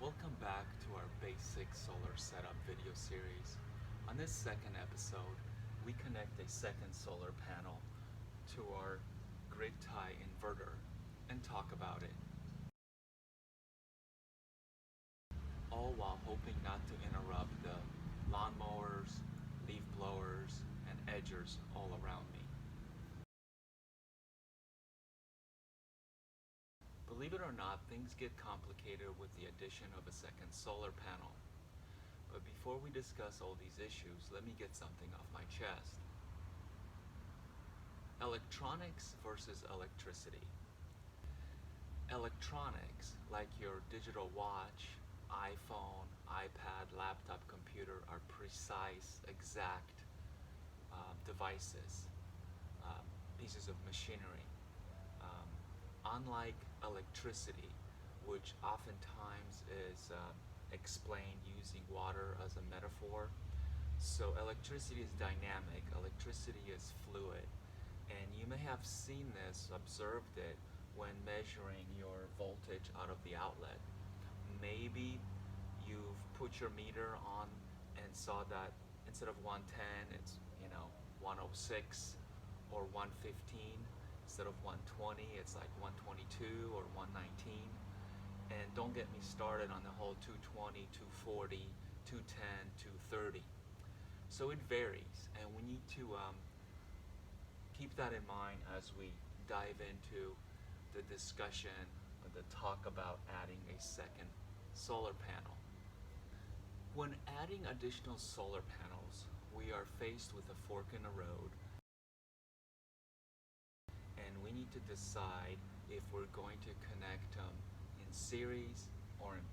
Welcome back to our basic solar setup video series. On this second episode, we connect a second solar panel to our grid tie inverter and talk about it, all while hoping not to interrupt the lawnmowers, leaf blowers, and edgers all around me. Believe it or not, things get complicated with the addition of a second solar panel. But before we discuss all these issues, let me get something off my chest. Electronics versus electricity. Electronics, like your digital watch, iPhone, iPad, laptop, computer, are precise, exact devices, pieces of machinery. Unlike electricity, which oftentimes is explained using water as a metaphor. So electricity is dynamic, electricity is fluid, and you may have seen this, observed it, when measuring your voltage out of the outlet. Maybe you've put your meter on and saw that instead of 110, it's 106 or 115. Instead of 120, it's like 122 or 119. And don't get me started on the whole 220, 240, 210, 230. So it varies, and we need to keep that in mind as we dive into the discussion or the talk about adding a second solar panel. When adding additional solar panels, we are faced with a fork in the road, and we need to decide if we're going to connect them in series or in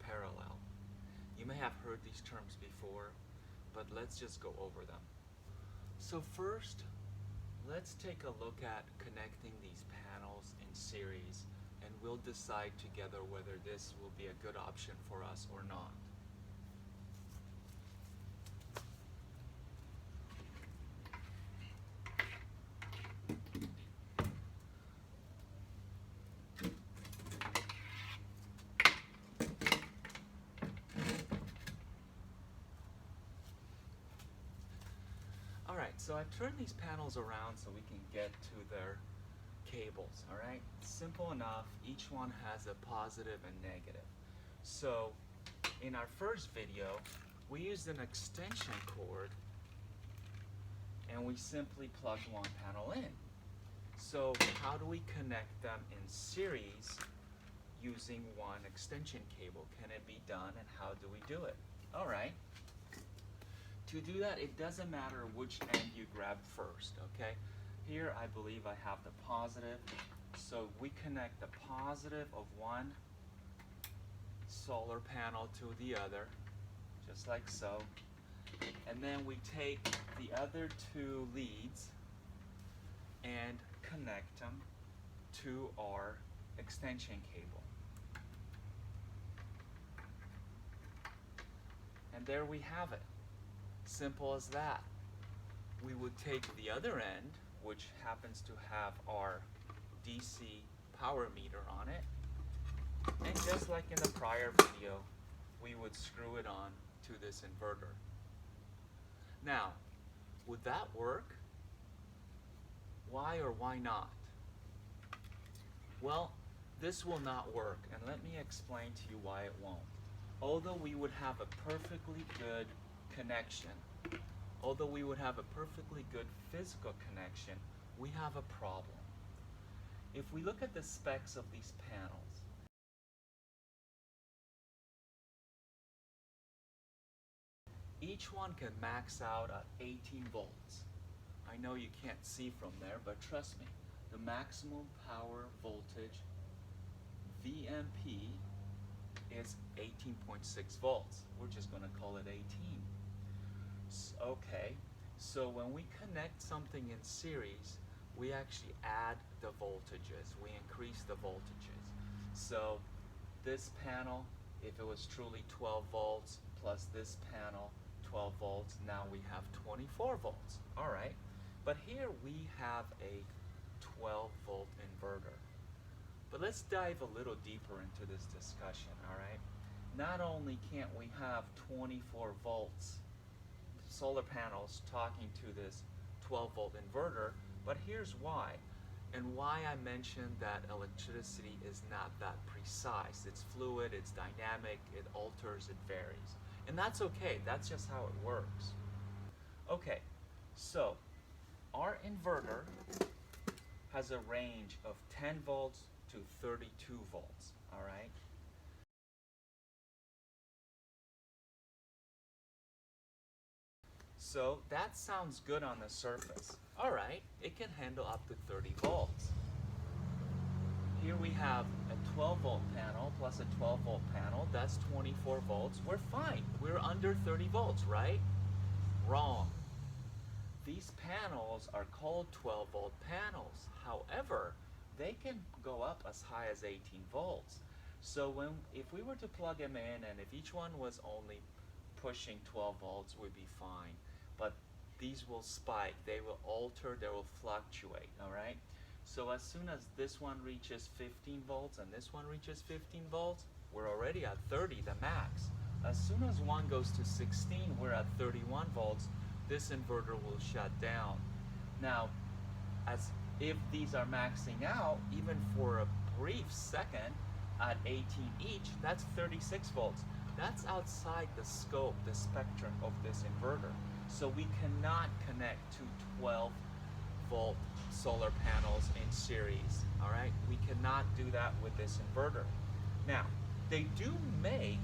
parallel. You may have heard these terms before, but let's just go over them. So first, let's take a look at connecting these panels in series, and we'll decide together whether this will be a good option for us or not. Alright, so I've turned these panels around so we can get to their cables, alright? Simple enough, each one has a positive and negative. So, in our first video, we used an extension cord and we simply plugged one panel in. So, how do we connect them in series using one extension cable? Can it be done, and how do we do it? Alright. To do that, it doesn't matter which end you grab first, okay? Here, I believe I have the positive. So we connect the positive of one solar panel to the other, just like so. And then we take the other two leads and connect them to our extension cable. And there we have it. Simple as that. We would take the other end, which happens to have our DC power meter on it, and just like in the prior video, we would screw it on to this inverter. Now, would that work? Why or why not? Well, this will not work, and let me explain to you why it won't. Although we would have a perfectly good connection, although we would have a perfectly good physical connection, we have a problem. If we look at the specs of these panels, each one can max out at 18 volts. I know you can't see from there, but trust me, the maximum power voltage VMP is 18.6 volts. We're just going to call it 18. Okay, so when we connect something in series, we actually add the voltages. We increase the voltages. So this panel, if it was truly 12 volts, plus this panel, 12 volts, now we have 24 volts. All right, but here we have a 12 volt inverter. But let's dive a little deeper into this discussion, all right? not only can't we have 24 volts solar panels talking to this 12-volt inverter, but here's why. And why I mentioned that electricity is not that precise. It's fluid, it's dynamic, it alters, it varies. And that's okay, that's just how it works. Okay, so our inverter has a range of 10 volts to 32 volts, all right? So that sounds good on the surface. All right, it can handle up to 30 volts. Here we have a 12 volt panel plus a 12 volt panel. That's 24 volts. We're fine. We're under 30 volts, right? Wrong. These panels are called 12 volt panels. However, they can go up as high as 18 volts. So if we were to plug them in and if each one was only pushing 12 volts, we'd be fine. But these will spike, they will alter, they will fluctuate, all right? So as soon as this one reaches 15 volts and this one reaches 15 volts, we're already at 30, the max. As soon as one goes to 16, we're at 31 volts. This inverter will shut down. Now, as if these are maxing out, even for a brief second, at 18 each, that's 36 volts. That's outside the scope, the spectrum of this inverter. So we cannot connect to 12 volt solar panels in series, all right? We cannot do that with this inverter. Now, they do make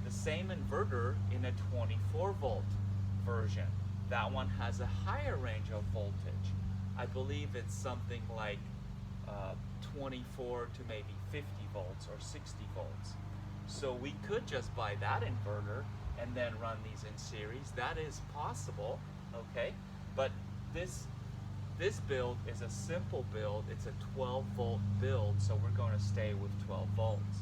the same inverter in a 24 volt version. That one has a higher range of voltage. I believe it's something like 24 to maybe 50 volts or 60 volts. So we could just buy that inverter and then run these in series. That is possible, okay? But this build is a simple build. It's a 12 volt build, so we're going to stay with 12 volts.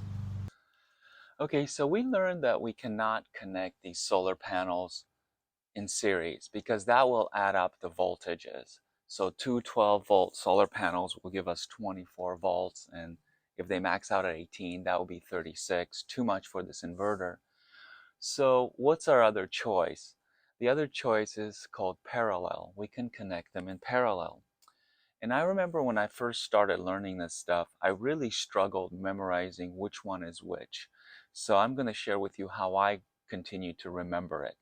Okay, so we learned that we cannot connect these solar panels in series because that will add up the voltages. So two 12 volt solar panels will give us 24 volts, and if they max out at 18, that will be 36, too much for this inverter. So what's our other choice? The other choice is called parallel. We can connect them in parallel. And I remember when I first started learning this stuff, I really struggled memorizing which one is which. So I'm going to share with you how I continue to remember it.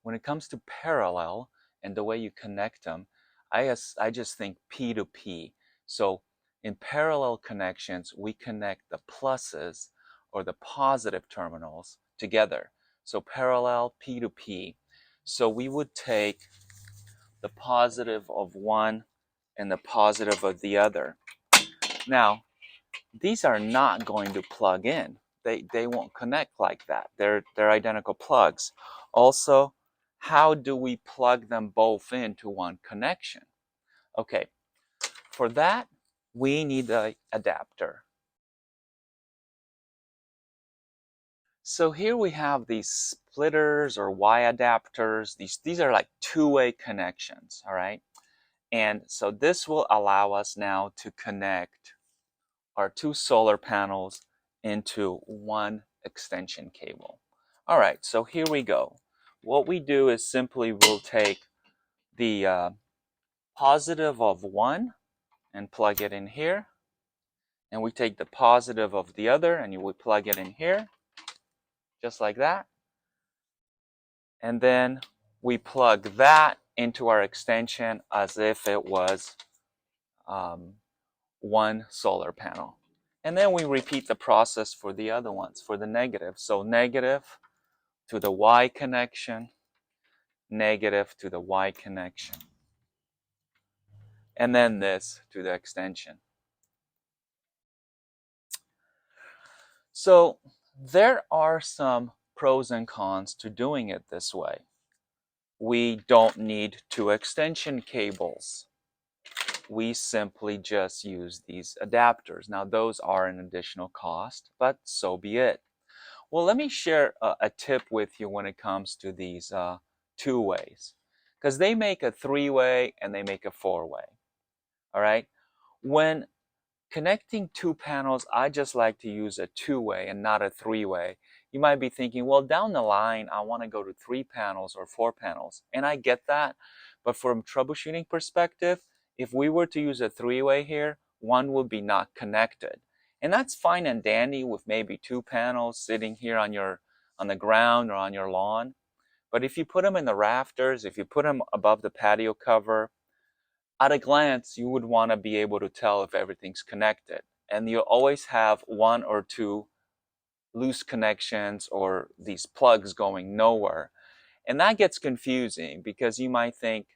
When it comes to parallel and the way you connect them, I just think P to P. So in parallel connections, we connect the pluses or the positive terminals together. So parallel P to P. So we would take the positive of one and the positive of the other. Now, these are not going to plug in. They won't connect like that. They're identical plugs. Also, how do we plug them both into one connection? Okay, for that, we need an adapter. So here we have these splitters or Y adapters. These are like two-way connections, all right? And so this will allow us now to connect our two solar panels into one extension cable. All right, so here we go. What we do is simply we'll take the positive of one and plug it in here. And we take the positive of the other and you would plug it in here, just like that. And then we plug that into our extension as if it was one solar panel. And then we repeat the process for the other ones, for the negative. So negative to the Y connection, negative to the Y connection. And then this to the extension. So there are some pros and cons to doing it this way. We don't need two extension cables. We simply just use these adapters. Now those are an additional cost, but so be it. Well, let me share a tip with you when it comes to these two ways, because they make a three-way and they make a four-way. All right. When connecting two panels, I just like to use a two-way and not a three-way. You might be thinking, well, down the line, I want to go to 3 panels or 4 panels. And I get that. But from troubleshooting perspective, if we were to use a 3-way here, one would be not connected. And that's fine and dandy with maybe 2 panels sitting here on the ground or on your lawn. But if you put them in the rafters, if you put them above the patio cover, at a glance, you would want to be able to tell if everything's connected. And you'll always have 1 or 2 loose connections or these plugs going nowhere. And that gets confusing because you might think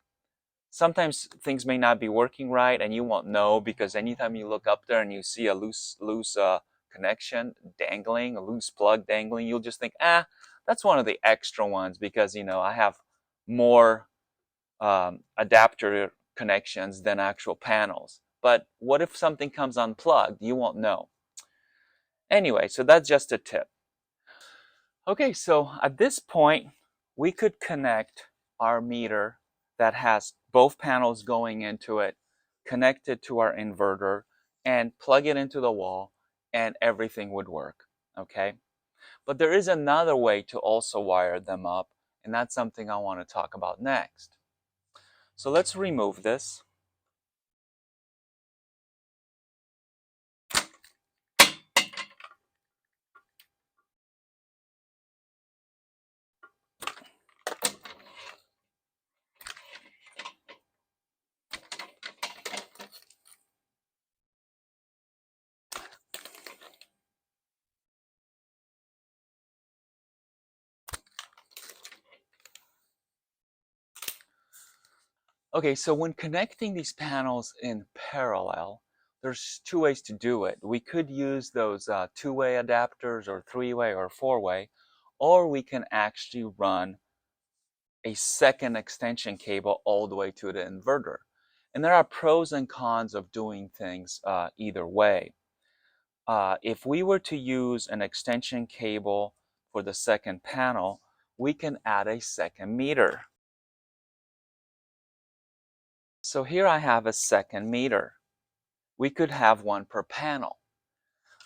sometimes things may not be working right and you won't know because anytime you look up there and you see a loose connection dangling, a loose plug dangling, you'll just think, that's one of the extra ones because, I have more adapter connections than actual panels. But what if something comes unplugged? You won't know. Anyway, so that's just a tip. Okay, so at this point, we could connect our meter that has both panels going into it, connect it to our inverter, and plug it into the wall, and everything would work, okay? But there is another way to also wire them up, and that's something I want to talk about next. So let's remove this. Okay, so when connecting these panels in parallel, there's 2 ways to do it. We could use those 2-way adapters or 3-way or 4-way, or we can actually run a second extension cable all the way to the inverter. And there are pros and cons of doing things either way. If we were to use an extension cable for the second panel, we can add a second meter. So here I have a second meter. We could have one per panel.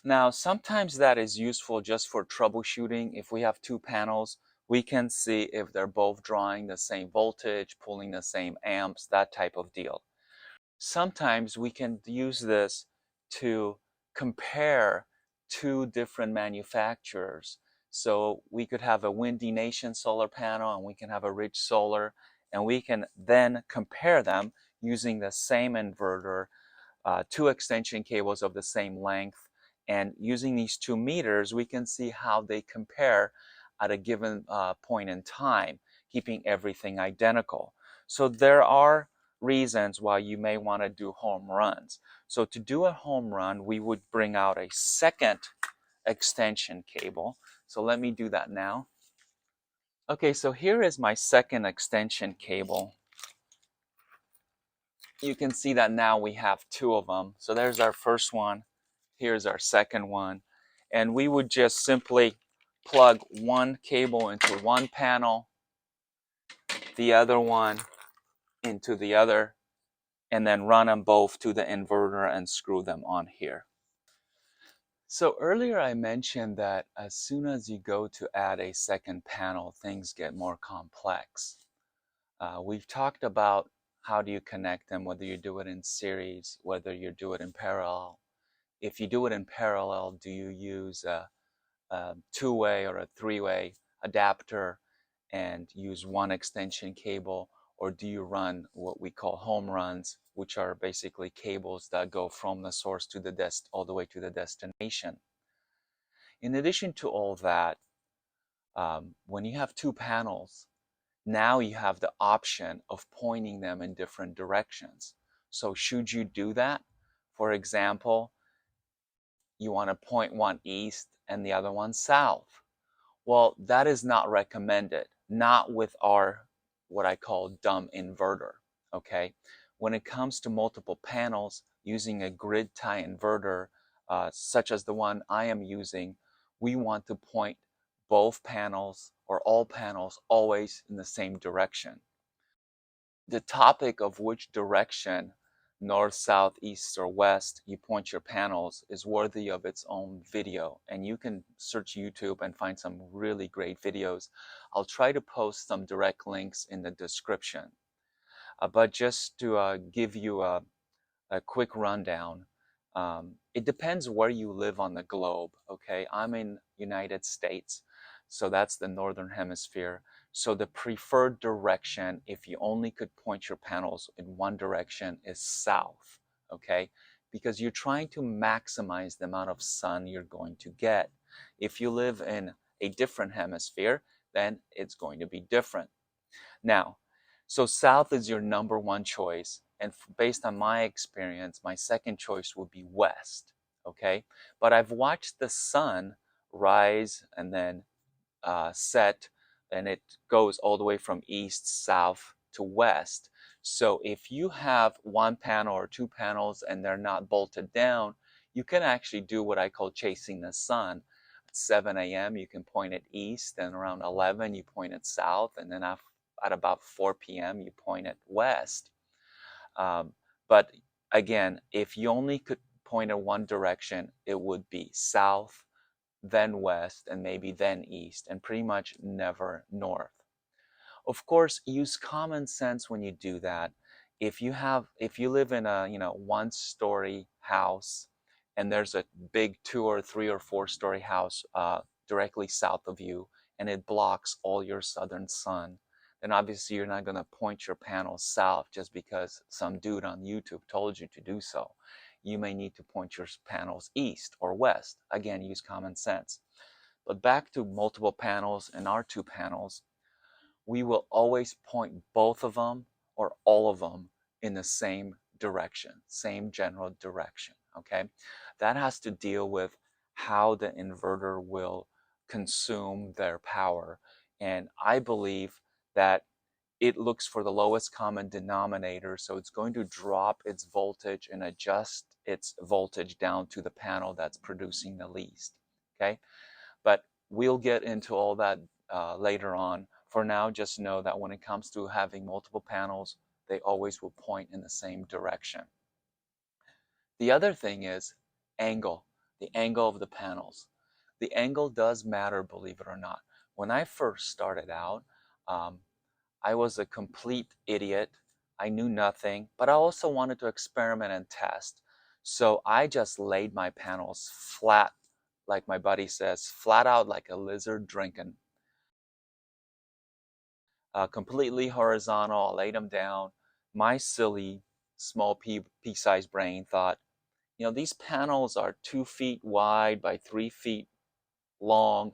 Now, sometimes that is useful just for troubleshooting. If we have 2 panels, we can see if they're both drawing the same voltage, pulling the same amps, that type of deal. Sometimes we can use this to compare 2 different manufacturers. So we could have a Windy Nation solar panel and we can have a Ridge Solar, and we can then compare them using the same inverter, 2 extension cables of the same length, and using these 2 meters, we can see how they compare at a given point in time, keeping everything identical. So there are reasons why you may want to do home runs. So to do a home run, we would bring out a second extension cable. So let me do that now. Okay, so here is my second extension cable. You can see that now we have 2 of them. So there's our first one. Here's our second one. And we would just simply plug one cable into one panel, the other one into the other, and then run them both to the inverter and screw them on here. So earlier I mentioned that as soon as you go to add a second panel, things get more complex. We've talked about how do you connect them, whether you do it in series, whether you do it in parallel. If you do it in parallel, do you use a 2-way or a 3-way adapter and use one extension cable, or do you run what we call home runs, which are basically cables that go from the source to the all the way to the destination? In addition to all that, when you have 2 panels, now you have the option of pointing them in different directions. So should you do that? For example, you want to point one east and the other one south. Well, that is not recommended, not with our what I call dumb inverter, okay? When it comes to multiple panels, using a grid tie inverter, such as the one I am using, we want to point both panels or all panels always in the same direction. The topic of which direction north, south, east, or west you point your panels is worthy of its own video. And you can search YouTube and find some really great videos. I'll try to post some direct links in the description. But just to give you a quick rundown, it depends where you live on the globe, okay? I'm in United States, so that's the northern hemisphere. So the preferred direction, if you only could point your panels in one direction, is south, okay? Because you're trying to maximize the amount of sun you're going to get. If you live in a different hemisphere, then it's going to be different. Now, so south is your number one choice. And based on my experience, my second choice would be west. Okay. But I've watched the sun rise and then set, and it goes all the way from east, south to west. So if you have one panel or two panels and they're not bolted down, you can actually do what I call chasing the sun. At 7 a.m., you can point it east, and around 11, you point it south, and then at about 4 p.m., you point it west. But again, if you only could point in one direction, it would be south, then west, and maybe then east, and pretty much never north. Of course, use common sense when you do that. If you live in a one-story house, and there's a big 2 or 3 or 4-story house directly south of you, and it blocks all your southern sun, then obviously you're not going to point your panel south just because some dude on YouTube told you to do so. You may need to point your panels east or west. Again, use common sense. But back to multiple panels and our 2 panels, we will always point both of them or all of them in the same direction, same general direction, okay? That has to deal with how the inverter will consume their power. And I believe that it looks for the lowest common denominator, so it's going to drop its voltage and adjust its voltage down to the panel that's producing the least, okay? But we'll get into all that later on. For now, just know that when it comes to having multiple panels, they always will point in the same direction. The other thing is angle, the angle of the panels. The angle does matter, believe it or not. When I first started out, I was a complete idiot. I knew nothing, but I also wanted to experiment and test. So I just laid my panels flat, like my buddy says, flat out like a lizard drinking. Completely horizontal, I laid them down. My silly, small pea-sized brain thought, these panels are 2 feet wide by 3 feet long.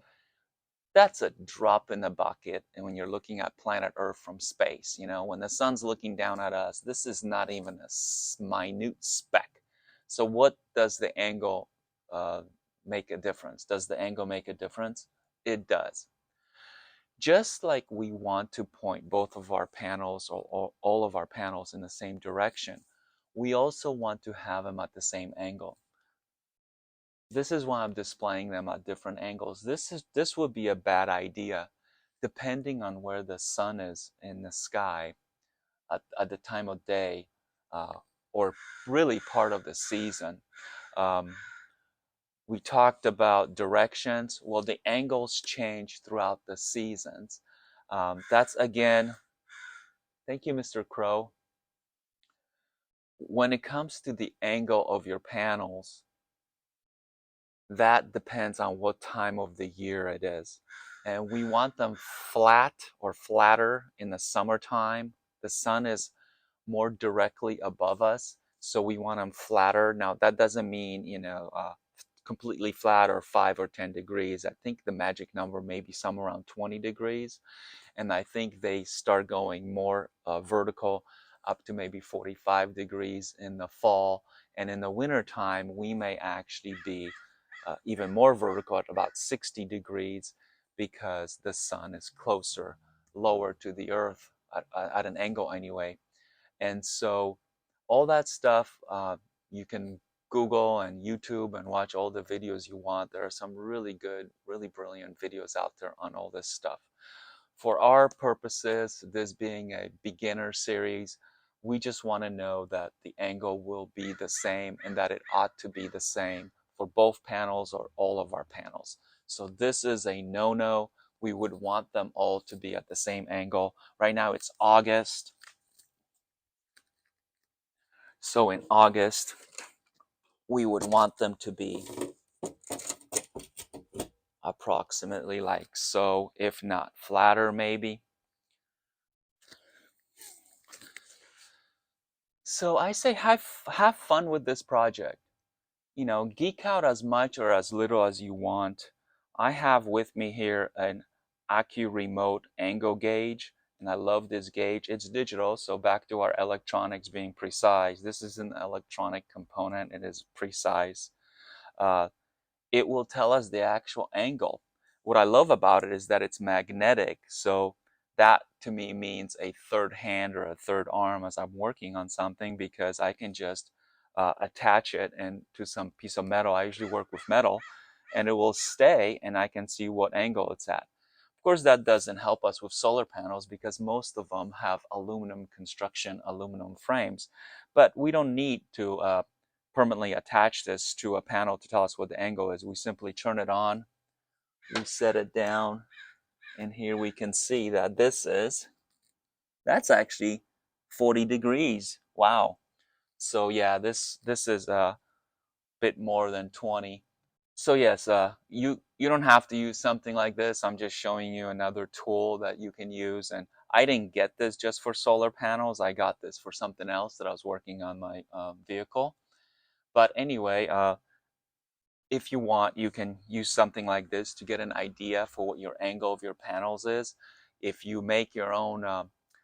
That's a drop in the bucket. And when you're looking at planet Earth from space, when the sun's looking down at us, this is not even a minute speck. So what does the angle make a difference? Does the angle make a difference? It does. Just like we want to point both of our panels or all of our panels in the same direction, we also want to have them at the same angle. This is why I'm displaying them at different angles. This would be a bad idea depending on where the sun is in the sky at the time of day or really part of the season. We talked about directions. Well, the angles change throughout the seasons. That's again, thank you, Mr. Crow. When it comes to the angle of your panels, that depends on what time of the year it is. And we want them flat or flatter in the summertime. The sun is more directly above us, so we want them flatter. Now, that doesn't mean, completely flat or 5 or 10 degrees. I think the magic number may be somewhere around 20 degrees. And I think they start going more vertical up to maybe 45 degrees in the fall. And in the winter time, we may actually be even more vertical at about 60 degrees because the sun is closer, lower to the earth at an angle anyway. And so all that stuff, you can Google and YouTube and watch all the videos you want. There are some really good, really brilliant videos out there on all this stuff. For our purposes, this being a beginner series, We just want to know that the angle will be the same and that it ought to be the same for both panels or all of our panels. So this is a no-no. We would want them all to be at the same angle. Right now it's August. So in August, we would want them to be approximately like so, if not flatter maybe. So I say have fun with this project. You know, geek out as much or as little as you want. I have with me here an AccuRemote angle gauge, and I love this gauge. It's digital, so back to our electronics being precise. This is an electronic component. It is precise. It will tell us the actual angle. What I love about it is that it's magnetic, so that to me means a third hand or a third arm as I'm working on something, because I can just attach it and to some piece of metal. I usually work with metal, and it will stay and I can see what angle it's at. Of course, that doesn't help us with solar panels because most of them have aluminum construction, aluminum frames, but we don't need to permanently attach this to a panel to tell us what the angle is. We simply turn it on, we set it down, and here we can see that that's actually 40 degrees. Wow. So yeah, this is a bit more than 20. So yes, you don't have to use something like this. I'm just showing you another tool that you can use. And I didn't get this just for solar panels. I got this for something else that I was working on my vehicle. But anyway, if you want, you can use something like this to get an idea for what your angle of your panels is. If you make your own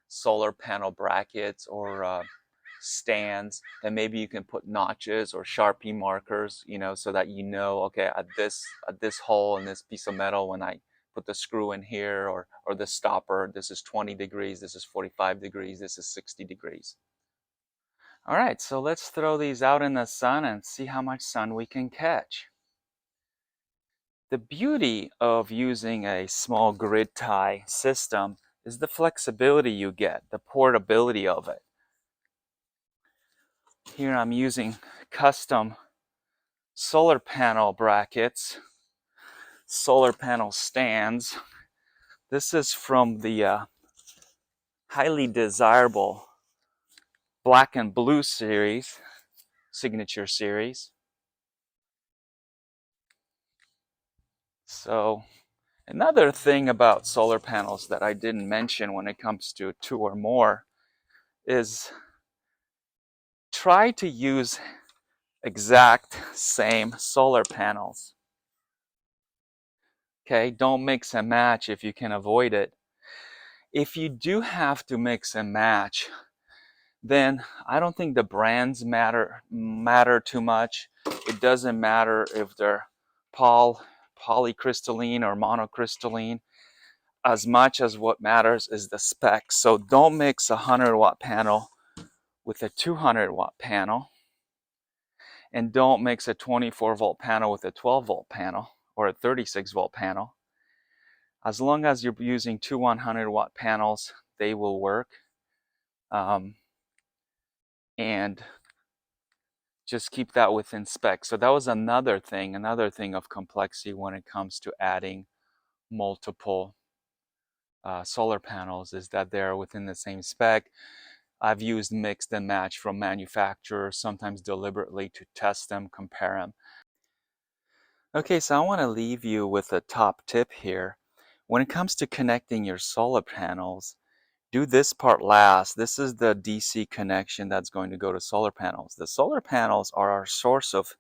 solar panel brackets or stands, then maybe you can put notches or Sharpie markers, you know, so that you know, okay, at this hole in this piece of metal, when I put the screw in here or the stopper, this is 20 degrees, this is 45 degrees, this is 60 degrees. All right, so let's throw these out in the sun and see how much sun we can catch. The beauty of using a small grid tie system is the flexibility you get, the portability of it. Here I'm using custom solar panel brackets, solar panel stands. This is from the highly desirable Black and Blue series, signature series. So another thing about solar panels that I didn't mention when it comes to 2 or more is try to use exact same solar panels. Okay, don't mix and match if you can avoid it. If you do have to mix and match, then I don't think the brands matter too much. It doesn't matter if they're polycrystalline or monocrystalline, as much as what matters is the specs. So don't mix a 100-watt panel with a 200-watt panel, and don't mix a 24-volt panel with a 12-volt panel or a 36-volt panel. As long as you're using 2 100-watt panels, they will work. And just keep that within spec. So that was another thing of complexity when it comes to adding multiple solar panels, is that they're within the same spec. I've used mixed and match from manufacturers, sometimes deliberately, to test them, compare them. Okay, so I want to leave you with a top tip here. When it comes to connecting your solar panels, do this part last. This is the DC connection that's going to go to solar panels. The solar panels are our source of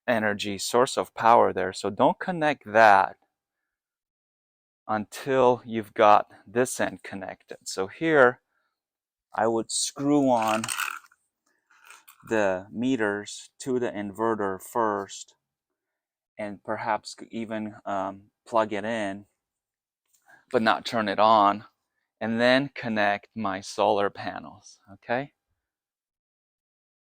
energy, source of power there. So don't connect that until you've got this end connected. So here I would screw on the meters to the inverter first, and perhaps even plug it in but not turn it on, and then connect my solar panels. Okay,